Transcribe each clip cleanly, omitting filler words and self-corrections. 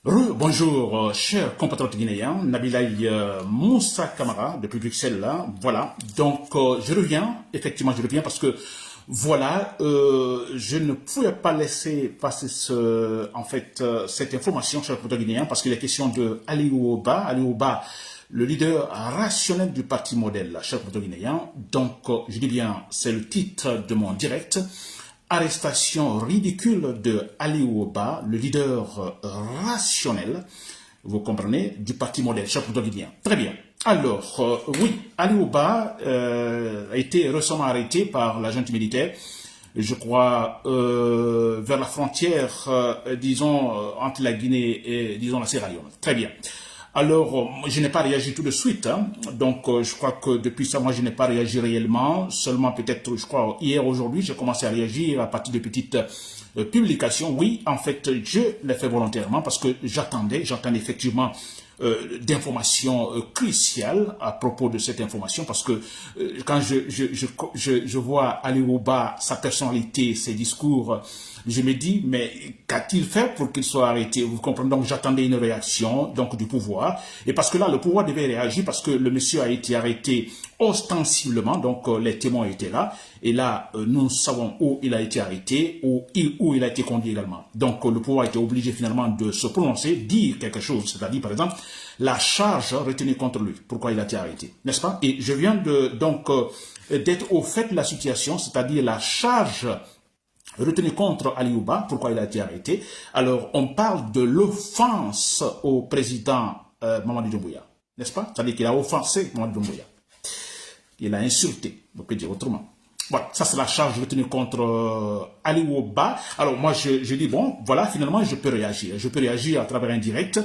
Bonjour, chers compatriotes guinéens, Nabilaï Moussa Kamara, depuis Bruxelles, là, voilà. Donc, je reviens parce que, voilà, je ne pouvais pas laisser passer cette information, chers compatriotes guinéens, parce qu'il est question de Aliou Ba, le leader rationnel du parti modèle, chers compatriotes guinéens. Donc, je dis bien, c'est le titre de mon direct. Arrestation ridicule de Aliou Ba, le leader rationnel, vous comprenez, du parti modèle, chef guinéen. Très bien. Alors, oui, Aliou Ba a été récemment arrêté par la junte militaire, je crois, vers la frontière, disons, entre la Guinée et, disons, la Sierra Leone. Très bien. Alors, je n'ai pas réagi tout de suite, hein. Donc je crois que depuis ça, moi, je n'ai pas réagi réellement, seulement peut-être, je crois, hier, aujourd'hui, j'ai commencé à réagir à partir de petites publications. Oui, en fait, je l'ai fait volontairement parce que j'attendais effectivement d'informations cruciales à propos de cette information, parce que quand je vois Aliou Ba, sa personnalité, ses discours, je me dis, mais qu'a-t-il fait pour qu'il soit arrêté? Vous comprenez? Donc j'attendais une réaction donc du pouvoir, et parce que là le pouvoir devait réagir, parce que le monsieur a été arrêté ostensiblement, donc les témoins étaient là, et là nous savons où il a été arrêté, où il a été conduit également. Donc le pouvoir était obligé finalement de se prononcer, dire quelque chose, c'est-à-dire par exemple la charge retenue contre lui, pourquoi il a été arrêté, n'est-ce pas? Et je viens d'être au fait de la situation, c'est-à-dire la charge retenu contre Aliou Ba, pourquoi il a été arrêté. Alors, on parle de l'offense au président Mamadou Doumbouya, n'est-ce pas? C'est-à-dire qu'il a offensé Mamadou Doumbouya. Il a insulté, on peut dire autrement. Voilà, ça c'est la charge retenue contre Aliou Ba. Alors moi je dis bon, voilà, finalement je peux réagir à travers un direct,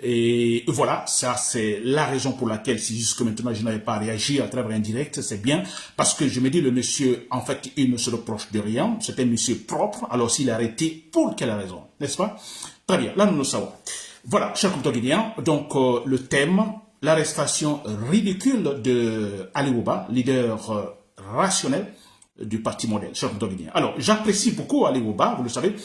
et voilà, ça c'est la raison pour laquelle si jusque maintenant je n'avais pas réagi à travers un direct, c'est bien, parce que je me dis le monsieur, en fait, il ne se reproche de rien, c'est un monsieur propre, alors s'il est arrêté, pour quelle raison, n'est-ce pas? Très bien, là nous le savons. Voilà, chers compatriotes guinéens, donc le thème, l'arrestation ridicule de Aliou Ba, leader rationnel du parti modèle, cher guinéen. Alors, j'apprécie beaucoup Aliou Ba, vous le savez.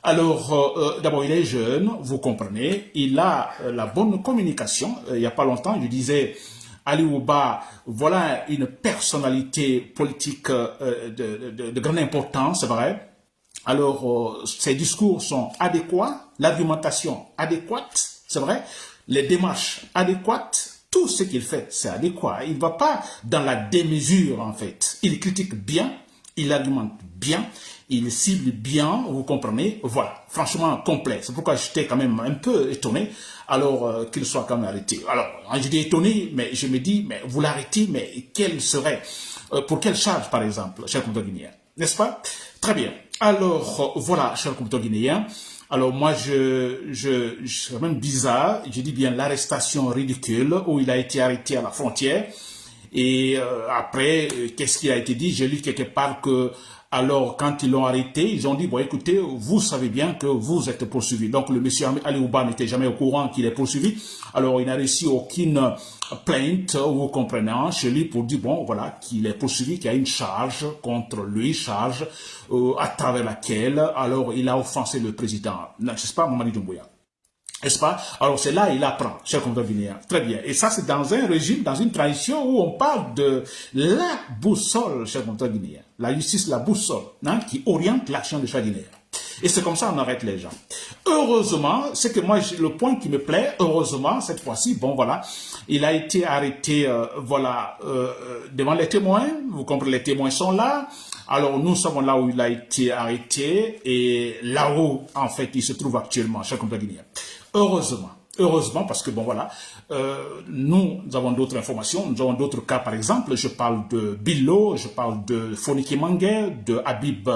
Alors, d'abord, il est jeune, vous comprenez, il a la bonne communication. Il n'y a pas longtemps, je disais, Aliou Ba, voilà une personnalité politique de grande importance, c'est vrai. Alors, ses discours sont adéquats, l'argumentation adéquate, c'est vrai, les démarches adéquates, tout ce qu'il fait, c'est adéquat. Il ne va pas dans la démesure, en fait. Il critique bien, il argumente bien, il cible bien, vous comprenez. Voilà, franchement complet. C'est pourquoi j'étais quand même un peu étonné, alors qu'il soit quand même arrêté. Alors, je dis étonné, mais je me dis, mais vous l'arrêtez, mais quelle serait, pour quelle charge, par exemple, cher compatriote guinéen, n'est-ce pas? Très bien. Alors, voilà, cher compatriote guinéen. Alors moi, c'est même bizarre, je dis bien l'arrestation ridicule où il a été arrêté à la frontière. Et après, qu'est-ce qui a été dit? J'ai lu quelque part que, alors, quand ils l'ont arrêté, ils ont dit, bon, écoutez, vous savez bien que vous êtes poursuivi. Donc, le monsieur Aliou Ba n'était jamais au courant qu'il est poursuivi. Alors, il n'a reçu aucune plainte, vous comprenez, chez lui pour dire, bon, voilà, qu'il est poursuivi, qu'il y a une charge contre lui, charge à travers laquelle, alors, il a offensé le président, n'est-ce pas, Mamadou Doumbouya? N'est-ce pas? Alors c'est là il apprend, cher compatriote guinéen. Très bien. Et ça, c'est dans un régime, dans une tradition où on parle de la boussole, cher compatriote guinéen. La justice, la boussole, hein, qui oriente l'action de chaque Guinéen. Et c'est comme ça qu'on arrête les gens. Heureusement, c'est que moi, le point qui me plaît, heureusement, cette fois-ci, bon voilà, il a été arrêté, voilà, devant les témoins. Vous comprenez, les témoins sont là. Alors, nous savons là où il a été arrêté et là où, en fait, il se trouve actuellement, cher compatriote guinéen. Heureusement, parce que bon voilà, nous avons d'autres informations, nous avons d'autres cas, par exemple, je parle de Billo, je parle de Foniki Manguer, de Habib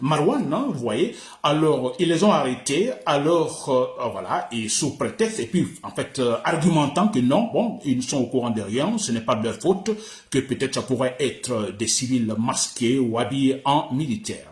Marwan, hein, vous voyez, alors ils les ont arrêtés, alors voilà, et sous prétexte, et puis en fait argumentant que non, bon, ils sont au courant de rien, ce n'est pas de leur faute, que peut-être ça pourrait être des civils masqués ou habillés en militaire.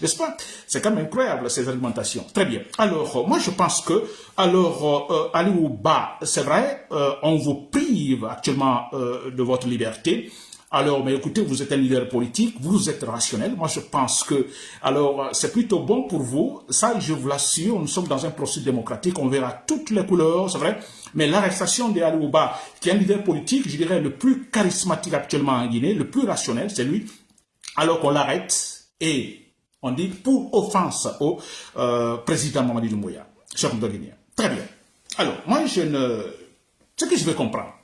N'est-ce pas? C'est quand même incroyable, ces argumentations. Très bien. Alors, moi, je pense que, alors, Aliou Ba, c'est vrai, on vous prive actuellement de votre liberté. Alors, mais écoutez, vous êtes un leader politique, vous êtes rationnel. Moi, je pense que, alors, c'est plutôt bon pour vous. Ça, je vous l'assure, nous sommes dans un processus démocratique, on verra toutes les couleurs, c'est vrai. Mais l'arrestation d'Ali Ouba, qui est un leader politique, je dirais, le plus charismatique actuellement en Guinée, le plus rationnel, c'est lui. Alors qu'on l'arrête et on dit pour offense au président Mamadi Doumbouya, cher compteur guinéen. Très bien. Alors, moi, ce que je veux comprendre.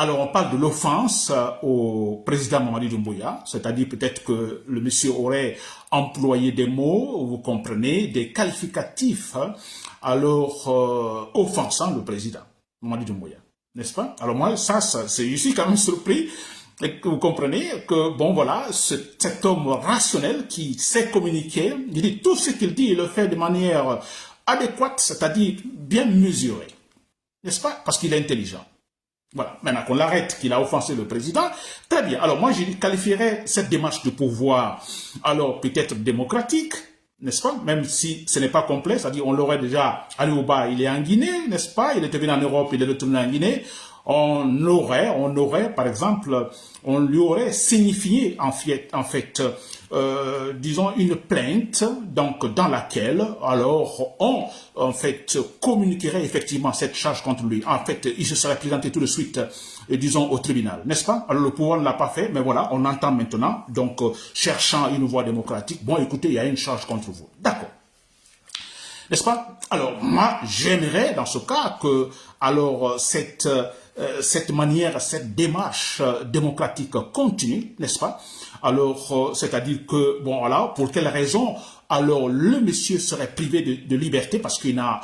Alors, on parle de l'offense au président Mamadi Doumbouya, c'est-à-dire peut-être que le monsieur aurait employé des mots, vous comprenez, des qualificatifs, alors offensant le président Mamadi Doumbouya, n'est-ce pas? Alors moi, je suis quand même surpris, et que vous comprenez que, bon voilà, cet homme rationnel qui sait communiquer, il dit tout ce qu'il dit, il le fait de manière adéquate, c'est-à-dire bien mesurée, n'est-ce pas? Parce qu'il est intelligent. Voilà, maintenant qu'on l'arrête, qu'il a offensé le président, très bien. Alors moi, je qualifierais cette démarche de pouvoir, alors peut-être démocratique, n'est-ce pas? Même si ce n'est pas complet, c'est-à-dire on l'aurait déjà, Ali Ouba, il est en Guinée, n'est-ce pas? Il était venu en Europe, il est retourné en Guinée. On aurait, par exemple, on lui aurait signifié, en fait, disons, une plainte, donc, dans laquelle, alors, on, en fait, communiquerait effectivement cette charge contre lui. En fait, il se serait présenté tout de suite, disons, au tribunal, n'est-ce pas? Alors, le pouvoir ne l'a pas fait, mais voilà, on entend maintenant, donc, cherchant une voie démocratique, bon, écoutez, il y a une charge contre vous. D'accord. N'est-ce pas? Alors, moi, j'aimerais, dans ce cas, que, alors, cette manière, cette démarche démocratique continue, n'est-ce pas? Alors, c'est-à-dire que, bon, voilà, pour quelle raison, alors, le monsieur serait privé de liberté parce qu'il n'a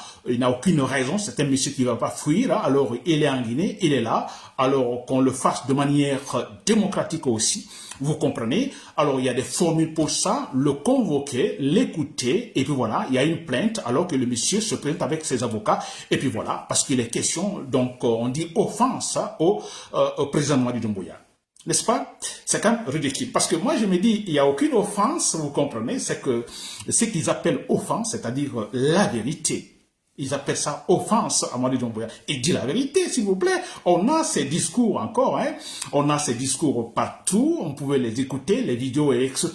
aucune raison, c'est un monsieur qui ne va pas fuir, hein, alors, il est en Guinée, il est là, alors, qu'on le fasse de manière démocratique aussi, vous comprenez? Alors, il y a des formules pour ça, le convoquer, l'écouter, et puis voilà, il y a une plainte, alors que le monsieur se présente avec ses avocats, et puis voilà, parce qu'il est question, donc, on dit offense hein, au président Mamadi Doumbouya. N'est-ce pas? C'est quand même ridicule. Parce que moi, je me dis, il n'y a aucune offense, vous comprenez, c'est que ce qu'ils appellent offense, c'est-à-dire la vérité. Ils appellent ça offense à Mamadi Doumbouya. Et dit la vérité, s'il vous plaît. On a ces discours encore, hein. On a ces discours partout. On pouvait les écouter, les vidéos, etc.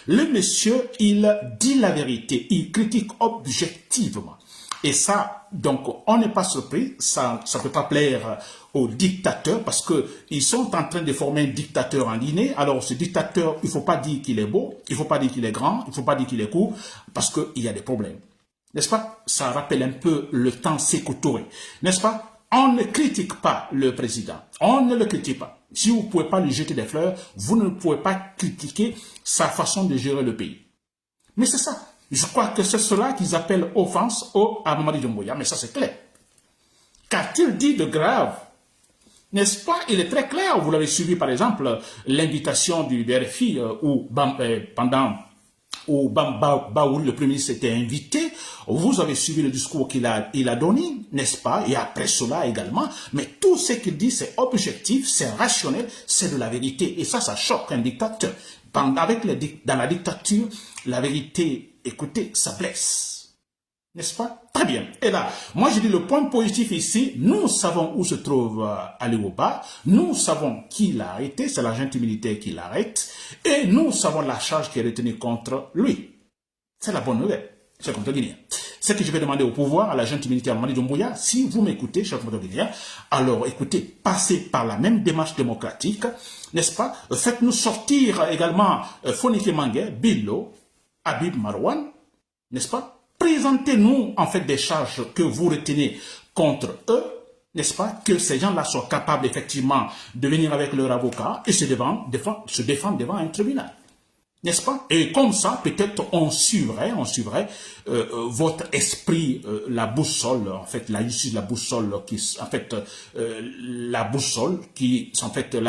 Le monsieur, il dit la vérité. Il critique objectivement. Et ça, donc, on n'est pas surpris. Ça ne peut pas plaire aux dictateurs parce que ils sont en train de former un dictateur en Guinée. Alors, ce dictateur, il ne faut pas dire qu'il est beau, il ne faut pas dire qu'il est grand, il ne faut pas dire qu'il est court parce qu'il y a des problèmes. N'est-ce pas? Ça rappelle un peu le temps Sékou Touré. N'est-ce pas? On ne critique pas le président. On ne le critique pas. Si vous ne pouvez pas lui jeter des fleurs, vous ne pouvez pas critiquer sa façon de gérer le pays. Mais c'est ça. Je crois que c'est cela qu'ils appellent offense à Mamadi Doumbouya. Mais ça, c'est clair. Qu'a-t-il dit de grave? N'est-ce pas? Il est très clair. Vous l'avez suivi, par exemple, l'invitation du RFI pendant où Baouri, le Premier ministre, était invité. Vous avez suivi le discours qu'il a donné, n'est-ce pas? Et après cela également. Mais tout ce qu'il dit, c'est objectif, c'est rationnel, c'est de la vérité. Et ça choque un dictateur. Dans la dictature, la vérité, écoutez, ça blesse. N'est-ce pas? Très bien. Et là, moi je dis le point positif ici, nous savons où se trouve Ali Ouba, nous savons qui l'a arrêté, c'est l'agent militaire qui l'arrête, et nous savons la charge qui est retenue contre lui. C'est la bonne nouvelle, cher compteur guinéen. Ce que je vais demander au pouvoir, à l'agent militaire Mamadi Doumbouya, si vous m'écoutez, cher compteur guinéen, alors écoutez, passez par la même démarche démocratique, n'est-ce pas? Faites-nous sortir également Fonike Mangué, Billo, Habib Marouane, n'est-ce pas? Présentez-nous en fait des charges que vous retenez contre eux, n'est-ce pas? Que ces gens-là soient capables effectivement de venir avec leur avocat et se défendre devant un tribunal. N'est-ce pas? Et comme ça, peut-être on suivrait votre esprit, la boussole, en fait, la justice, la boussole, la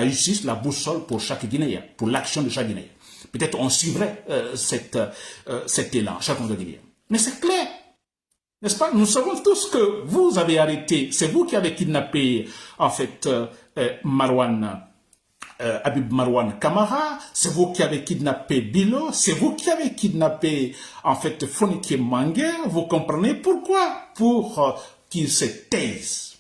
justice, la boussole pour chaque Guinéen, pour l'action de chaque Guinéen. Peut-être on suivrait cet élan, chaque Guinéen. Mais c'est clair, n'est-ce pas? Nous savons tous que vous avez arrêté, c'est vous qui avez kidnappé, en fait, Habib Marouane Kamara, c'est vous qui avez kidnappé Bilo, c'est vous qui avez kidnappé, en fait, Fonike Mangué, vous comprenez pourquoi? Pour qu'il se taise.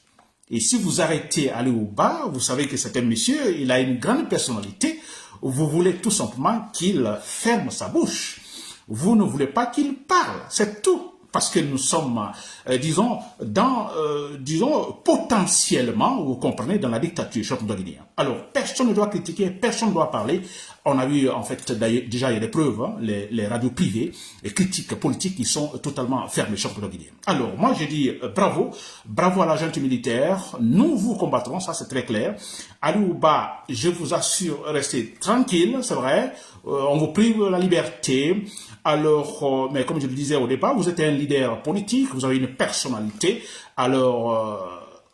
Et si vous arrêtez Ali Ouba, vous savez que c'est un monsieur, il a une grande personnalité, vous voulez tout simplement qu'il ferme sa bouche. Vous ne voulez pas qu'il parle, c'est tout. Parce que nous sommes, disons, potentiellement, vous comprenez, dans la dictature guinéenne. Alors, personne ne doit critiquer, personne ne doit parler. On a vu, en fait, déjà, il y a des preuves, hein, les radios privées, les critiques politiques qui sont totalement fermées sur le guinéen. Alors, moi, je dis bravo, bravo à la junte militaire. Nous vous combattrons, ça c'est très clair. Ali Ouba, je vous assure, restez tranquille, c'est vrai. On vous prive la liberté. Alors, mais comme je le disais au départ, vous êtes un leader politique, vous avez une personnalité. Alors,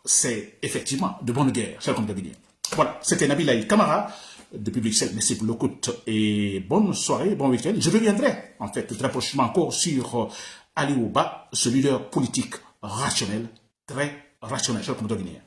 c'est effectivement de bonne guerre, cher comme Guinée. Voilà, c'était Nabil Camara depuis Bruxelles. Merci pour l'écoute et bonne soirée, bon week-end. Je reviendrai en fait très prochainement encore sur Ali Ouba, ce leader politique rationnel, très rationnel, cher comme Guinée.